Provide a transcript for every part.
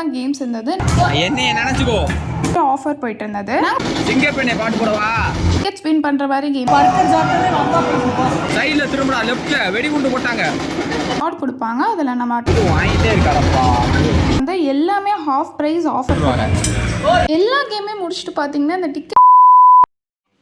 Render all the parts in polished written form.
என்னெல்லாம் கேம்ஸ் இருந்தது என்னைய நினைச்சுக்கோ ஆஃபர் போயிட்டு இருந்தது. சிங்கப்பெண்ணை பாட்டு போடவா டிக்கெட் ஸ்பின் பண்ற மாதிரி கேம் சைடுல திரும்படா லெஃப்ட்ல வெடிகுண்டு போட்டாங்க கார்டு கொடுப்பாங்க. அதில் நம்ம வாங்கிட்டே இருக்காரப்பா வந்து எல்லாமே ஹாஃப் ப்ரைஸ் ஆஃபர் போடுறாங்க. எல்லா கேமே முடிச்சுட்டு பார்த்தீங்கன்னா இந்த டிக்கெட்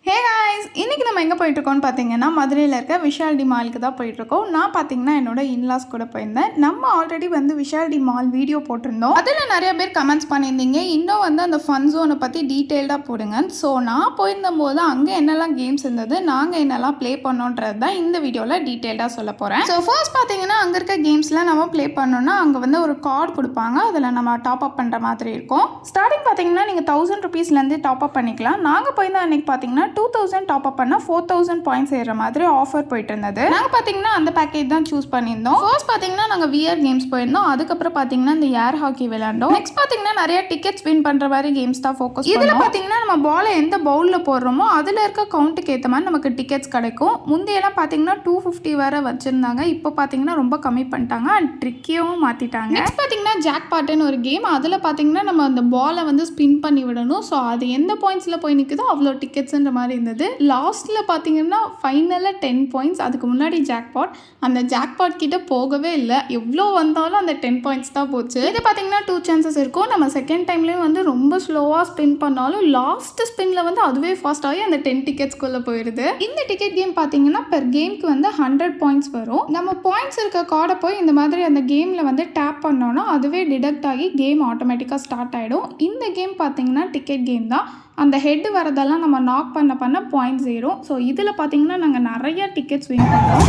ஹே காய்ஸ், இன்றைக்கி நம்ம எங்கே போயிட்டுருக்கோம்னு பார்த்தீங்கன்னா மதுரையில் இருக்க விஷால் டி மாலுக்கு தான் போயிட்டுருக்கோம். நான் பார்த்தீங்கன்னா என்னோட இன்லாஸ் கூட போயிருந்தேன். நம்ம ஆல்ரெடி வந்து விஷால் டி மால் வீடியோ போட்டிருந்தோம். அதில் நிறைய பேர் கமெண்ட்ஸ் பண்ணியிருந்தீங்க இன்னும் வந்து அந்த ஃபன் ஜோனை பற்றி டீட்டெயில்டாக போடுங்க. ஸோ நான் போயிருந்தபோது அங்கே என்னெல்லாம் கேம்ஸ் இருந்தது, நாங்கள் என்னெல்லாம் ப்ளே பண்ணோன்றது தான் இந்த வீடியோவில் டீட்டெயில்டாக சொல்ல போகிறேன். ஸோ ஃபர்ஸ்ட் பார்த்தீங்கன்னா அங்கே இருக்க கேம்ஸ்லாம் நம்ம ப்ளே பண்ணோன்னா அங்கே வந்து ஒரு கார்டு கொடுப்பாங்க. அதில் நம்ம டாப் அப் பண்ணுற மாதிரி இருக்கும். ஸ்டார்டிங் பார்த்தீங்கன்னா நீங்கள் 1000 ருபீஸ்லேருந்து டாப் அப் பண்ணிக்கலாம். நாங்கள் போயிருந்தோம் அன்றைக்கி பார்த்தீங்கன்னா 2000 டாப் அப் பண்ணால் 4000 பாயிண்ட்ஸ் ஏறுற மாதிரி ஆஃபர் போயிட்டு இருந்தது. நாங்கள் பார்த்தீங்கன்னா அந்த பேக்கேஜ் தான் சூஸ் பண்ணியிருந்தோம். ஃபர்ஸ்ட் பார்த்தீங்கன்னா நாங்கள் விஆர் கேம்ஸ் போயிருந்தோம். அதுக்கப்புறம் பார்த்தீங்கன்னா இந்த ஏர் ஹாக்கி விளையாண்டோம். நெக்ஸ்ட் பார்த்தீங்கன்னா நிறைய டிக்கெட்ஸ் வின் பண்ணுற மாதிரி கேம்ஸ் தான் ஃபோக்கஸ். இதில் பார்த்தீங்கன்னா நம்ம பாலை எந்த பவுலில் போடுறோமோ அதில் இருக்க கவுண்ட்டுக்கு ஏற்ற மாதிரி நமக்கு டிக்கெட்ஸ் கிடைக்கும். முந்தையெல்லாம் பார்த்தீங்கன்னா 250 வேறு வச்சுருந்தாங்க. இப்போ பார்த்தீங்கன்னா ரொம்ப கம்மி பண்ணிட்டாங்க அண்ட் ட்ரிக்கியாகவும் மாற்றிட்டாங்க. நெக்ஸ்ட் பார்த்தீங்கன்னா ஜாக் பாட்டுன்னு ஒரு கேம். அதில் பார்த்தீங்கன்னா நம்ம அந்த பாலை வந்து ஸ்பின் பண்ணி விடணும். ஸோ அது எந்த பாயிண்ட்ஸில் போய் நிற்குதோ அவ்வளோ டிக்கெட்ஸ்ன்ற மாதிரி இருந்தது. லாஸ்ட்டில் பார்த்தீங்கன்னா ஃபைனலாக 10 பாயிண்ட்ஸ். அதுக்கு முன்னாடி ஜாக்பாட், அந்த ஜாக்பாட் கிட்ட போகவே இல்லை. எவ்வளோ வந்தாலும் அந்த 10 பாயிண்ட்ஸ் தான் போச்சு. இது பார்த்தீங்கன்னா 2 சான்சஸ் இருக்கும். நம்ம செகண்ட் டைம்லேயும் வந்து ரொம்ப ஸ்லோவாக ஸ்பின் பண்ணாலும் லாஸ்ட் ஸ்பின்ல வந்து அதுவே ஃபாஸ்ட் ஆகி அந்த 10 டிக்கெட்ஸ்குள்ளே போயிடுது. இந்த டிக்கெட் கேம் பார்த்தீங்கன்னா பெர் கேம்க்கு வந்து 100 பாயிண்ட்ஸ் வரும். நம்ம பாயிண்ட்ஸ் இருக்க கார்டை போய் இந்த மாதிரி அந்த கேமில் வந்து டேப் பண்ணோன்னா அதுவே டிடெக்ட் ஆகி கேம் ஆட்டோமேட்டிக்காக ஸ்டார்ட் ஆகிடும். இந்த கேம் பார்த்தீங்கன்னா டிக்கெட் கேம் தான். அந்த ஹெட் வரதெல்லாம் நம்ம நாக் பண்ண பாயிண்ட்ஸ் ஏறும். ஸோ இதில் பார்த்தீங்கன்னா நாங்கள் நிறைய டிக்கெட்ஸ் வின் பண்ணுறோம்.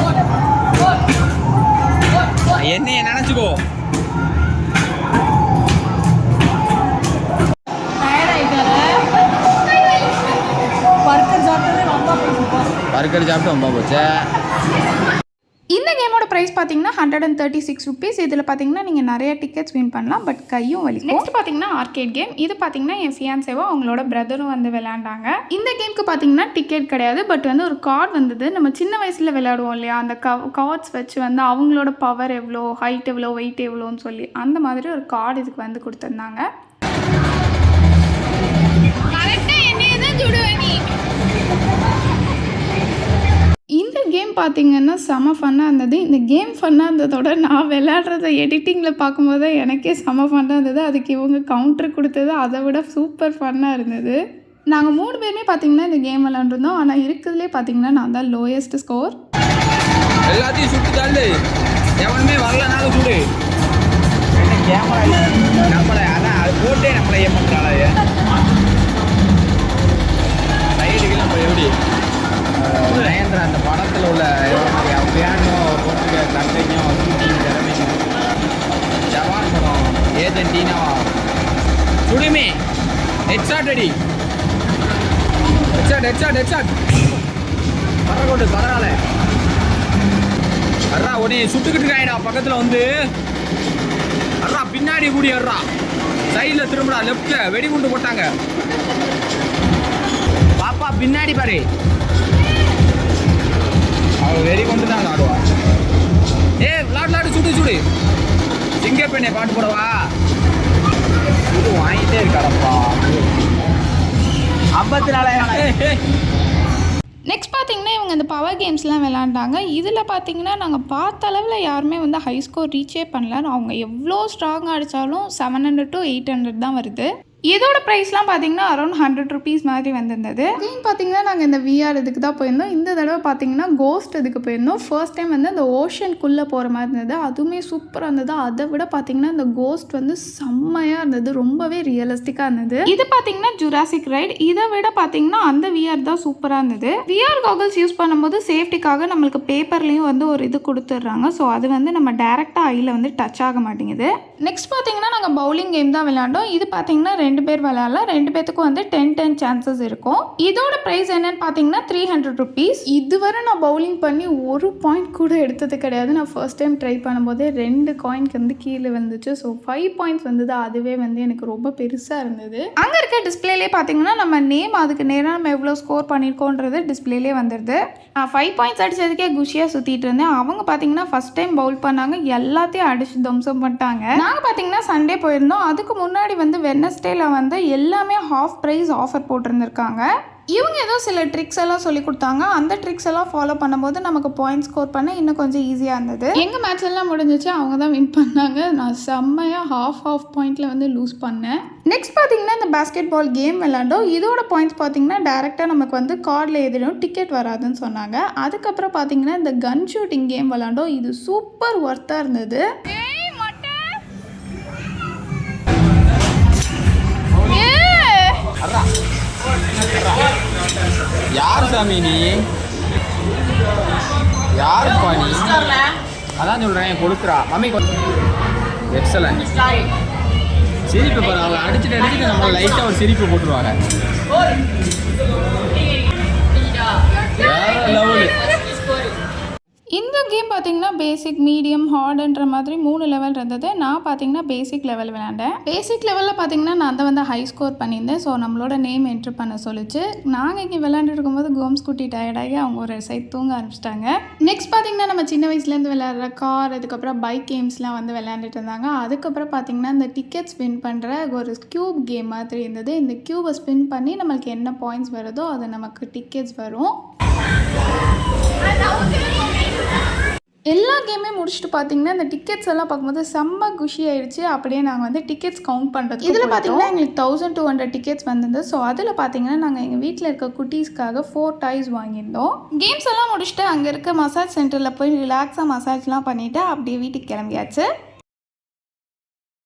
என்னைய நினைச்சுக்கோ பர்கர் சாப்பிட்டு ரொம்ப போச்சு. இந்த கேமோட ப்ரைஸ் பார்த்தீங்கன்னா 136 ருபீஸ். இதில் பார்த்தீங்கன்னா நீங்கள் நிறைய டிக்கெட்ஸ் வின் பண்ணலாம், பட் கையும் வலிக்கும். நெக்ஸ்ட் பார்த்தீங்கன்னா ஆர்கேட் கேம். இது பார்த்தீங்கன்னா என் ஃபியான்சேவோ அவங்களோட பிரதரும் வந்து விளையாண்டாங்க. இந்த கேமுக்கு பார்த்தீங்கன்னா டிக்கெட் கிடையாது, பட் வந்து ஒரு கார்டு வந்தது. நம்ம சின்ன வயசில் விளையாடுவோம் இல்லையா, அந்த கார்ட்ஸ் வச்சு வந்து அவங்களோட பவர் எவ்வளோ, ஹைட் எவ்வளோ, வெயிட் எவ்வளோன்னு சொல்லி அந்த மாதிரி ஒரு கார்டு இதுக்கு வந்து கொடுத்துருந்தாங்க. இந்த கேம் பார்த்தீங்கன்னா செம ஃபன்னாக இருந்தது. இந்த கேம் ஃபன்னாக இருந்ததோட நான் விளையாடுறத எடிட்டிங்கில் பார்க்கும்போது தான் எனக்கே செம ஃபன்னாக இருந்தது. அதுக்கு இவங்க கவுண்டர் கொடுத்தது அதை விட சூப்பர் ஃபன்னாக இருந்தது. நாங்கள் 3 பேருமே பார்த்தீங்கன்னா இந்த கேம் விளையாண்டுருந்தோம். ஆனால் இருக்கிறதுலே பார்த்தீங்கன்னா நான் தான் லோயஸ்ட் ஸ்கோர். எல்லாத்தையும் சுட்டு தள்ளு, எவனுமே வரலனாலும் சுடு. கேமரா நம்மளை அதான் அது போட்டே நம்மளை ஏமாத்துறாள். சைடுக்கு நம்ம எப்படி நயன்தரா அந்த படத்தில் உள்ள பியானோ போட்டு கட்டையும் ஷூட்டிங் திறமையும் ஜவான் படம் ஏஜென்ட் டீனாவா சுடுமே ஹெட்ஷாட் அடி ஹெட்ஷாட் பரகொண்டு பரவாயில்ல அர்றா உடனே சுட்டுக்கிட்டு இருக்காயடா பக்கத்தில் வந்து அர்றா பின்னாடி கூடி அர்றா சைடில் திரும்படா லெஃப்ட்ல வெடிகுண்டு போட்டாங்க பாப்பா பின்னாடி பாரு அவள் வெறி கொண்டு தான் ஆடுவா. விளாடு சுடு சிங்கப்பெண்ணை பாட்டு போடவா சுடு வாங்கிட்டே இருக்காரப்பா 54. நெக்ஸ்ட் பார்த்தீங்கன்னா இவங்க இந்த பவர் கேம்ஸ்லாம் விளையாண்டாங்க. இதில் பார்த்தீங்கன்னா நாங்கள் பார்த்த அளவில் யாருமே வந்து ஹை ஸ்கோர் ரீச்சே பண்ணல. அவங்க எவ்வளோ ஸ்ட்ராங்காக அடித்தாலும் 700 to 800 தான் வருது. இதோட ப்ரைஸ்லாம் பார்த்தீங்கன்னா அரௌண்ட் 100 ருபீஸ் மாதிரி வந்திருந்தது. அகைன் பார்த்தீங்கன்னா நாங்கள் இந்த விஆர் இதுக்கு தான் போயிருந்தோம். இந்த தடவை பார்த்தீங்கன்னா கோஸ்ட் இதுக்கு போயிருந்தோம். ஃபர்ஸ்ட் டைம் வந்து அந்த ஓஷனுக்குள்ளே போகிற மாதிரி இருந்தது. அதுவுமே சூப்பராக இருந்தது. அதை விட பார்த்தீங்கன்னா இந்த கோஸ்ட் வந்து செம்மையாக இருந்தது, ரொம்பவே ரியலிஸ்டிக்காக இருந்தது. இது பார்த்தீங்கன்னா ஜுராசிக் ரைட். இதை விட பார்த்தீங்கன்னா அந்த விஆர் தான் சூப்பராக இருந்தது. விஆர் காகல்ஸ் யூஸ் பண்ணும்போது சேஃப்டிக்காக நம்மளுக்கு பேப்பர்லேயும் வந்து ஒரு இது கொடுத்துட்றாங்க. ஸோ அது வந்து நம்ம டேரெக்டாக ஐயில் வந்து டச் ஆக மாட்டேங்குது. நெக்ஸ்ட் பார்த்தீங்கன்னா நாங்கள் பவுலிங் கேம் தான் விளையாண்டோம். இது பார்த்தீங்கன்னா 2 பேர் விளையாடலாம். 2 பேத்துக்கும் வந்து 10 சான்சஸ் இருக்கும். இதோட ப்ரைஸ் என்னன்னு பார்த்தீங்கன்னா 300 ருபீஸ். இதுவரை நான் பவுலிங் பண்ணி ஒரு பாயிண்ட் கூட எடுத்தது கிடையாது. நான் ஃபர்ஸ்ட் டைம் ட்ரை பண்ணும்போதே 2 காயின்க்கு வந்து கீழே வந்துச்சு. ஸோ 5 பாயிண்ட்ஸ் வந்தது. அதுவே வந்து எனக்கு ரொம்ப பெருசாக இருந்தது. அங்கே இருக்க டிஸ்பிளேலே பார்த்தீங்கன்னா நம்ம நேம் அதுக்கு நேராக நம்ம எவ்வளோ ஸ்கோர் பண்ணியிருக்கோன்றது டிஸ்பிளேலே வந்துடுது. நான் 5 பாயிண்ட்ஸ் அடிச்சதுக்கே குஷியாக சுற்றிட்டு இருந்தேன். அவங்க பார்த்தீங்கன்னா ஃபர்ஸ்ட் டைம் பவுல் பண்ணாங்க, எல்லாத்தையும் அடிச்சு தம்சம் பண்ணிட்டாங்க. நாங்கள் பார்த்தீங்கன்னா சண்டே போயிருந்தோம். அதுக்கு முன்னாடி வந்து வெட்னஸ்டேல வந்து எல்லாமே ஹாஃப் ப்ரைஸ் ஆஃபர் போட்டிருந்துருக்காங்க. இவங்க ஏதோ சில ட்ரிக்ஸ் எல்லாம் சொல்லி கொடுத்தாங்க. அந்த ட்ரிக்ஸ் எல்லாம் ஃபாலோ பண்ணும்போது நமக்கு பாயிண்ட் ஸ்கோர் பண்ண இன்னும் கொஞ்சம் ஈஸியாக இருந்தது. எங்கள் மேட்ச் எல்லாம் முடிஞ்சிச்சு, அவங்க தான் வின் பண்ணாங்க. நான் செம்மையாக ஹாஃப் பாயிண்டில் வந்து லூஸ் பண்ணேன். நெக்ஸ்ட் பார்த்தீங்கன்னா இந்த பேஸ்கெட் பால் கேம் விளாண்டோம். இதோட பாயிண்ட்ஸ் பார்த்தீங்கன்னா டேரெக்டாக நமக்கு வந்து கார்டில் எதிரும் டிக்கெட் வராதுன்னு சொன்னாங்க. அதுக்கப்புறம் பார்த்தீங்கன்னா இந்த கன் ஷூட்டிங் கேம் விளாண்டோம். இது சூப்பர் ஒர்த்தாக இருந்தது. யார் சாமி நீ? யாருப்பா நீ? அதான் சொல்கிறேன், கொடுக்குறா மம்மி. எக்ஸலன்ட். சிரிப்பு பாரு, அவன் அடிச்சுட்டு நம்ம லைட்டாக ஒரு சிரிப்பு போட்டுருவாங்க. வேற லெவலு. இந்த கேம் பார்த்தீங்கன்னா பேசிக், மீடியம், ஹார்டுன்ற மாதிரி 3 லெவல் இருந்தது. நான் பார்த்தீங்கன்னா பேசிக் லெவல் விளையாண்டேன். பேசிக் லெவலில் பார்த்தீங்கன்னா நான் தான் வந்து ஹை ஸ்கோர் பண்ணியிருந்தேன். ஸோ நம்மளோட நேம் என்ட்ரு பண்ண சொல்லிச்சு. நாங்கள் இங்கே விளையாண்டுட்டு இருக்கும்போது கோம்ஸ் குட்டி டயர்டாகி அவங்க ஒரு சைட் தூங்க ஆரம்பிச்சிட்டாங்க. நெக்ஸ்ட் பார்த்தீங்கன்னா நம்ம சின்ன வயசுலேருந்து விளையாடுற கார், அதுக்கப்புறம் பைக் கேம்ஸ்லாம் வந்து விளையாண்டுட்டு இருந்தாங்க. அதுக்கப்புறம் பார்த்தீங்கன்னா இந்த டிக்கெட் ஸ்பின் பண்ணுற ஒரு க்யூப் கேம் மாதிரி இருந்தது. இந்த க்யூபை ஸ்பின் பண்ணி நம்மளுக்கு என்ன பாயிண்ட்ஸ் வருதோ அது நமக்கு டிக்கெட்ஸ் வரும். எல்லா கேமே முடிச்சுட்டு பார்த்தீங்கன்னா இந்த டிக்கெட்ஸ் எல்லாம் பார்க்கும்போது செம்ம குஷி ஆயிடுச்சு. அப்படியே நாங்கள் வந்து டிக்கெட்ஸ் கவுண்ட் பண்ணுறது. இதில் பார்த்தீங்கன்னா எங்களுக்கு 1200 டிக்கெட்ஸ் வந்திருந்தது. ஸோ அதில் பார்த்தீங்கன்னா நாங்கள் எங்கள் வீட்டில் இருக்க குட்டீஸ்க்காக 4 டாய்ஸ் வாங்கியிருந்தோம். கேம்ஸ் எல்லாம் முடிச்சுட்டு அங்கே இருக்க மசாஜ் சென்டரில் போய் ரிலாக்ஸாக மசாஜ்லாம் பண்ணிவிட்டு அப்படியே வீட்டுக்கு கிளம்பியாச்சு.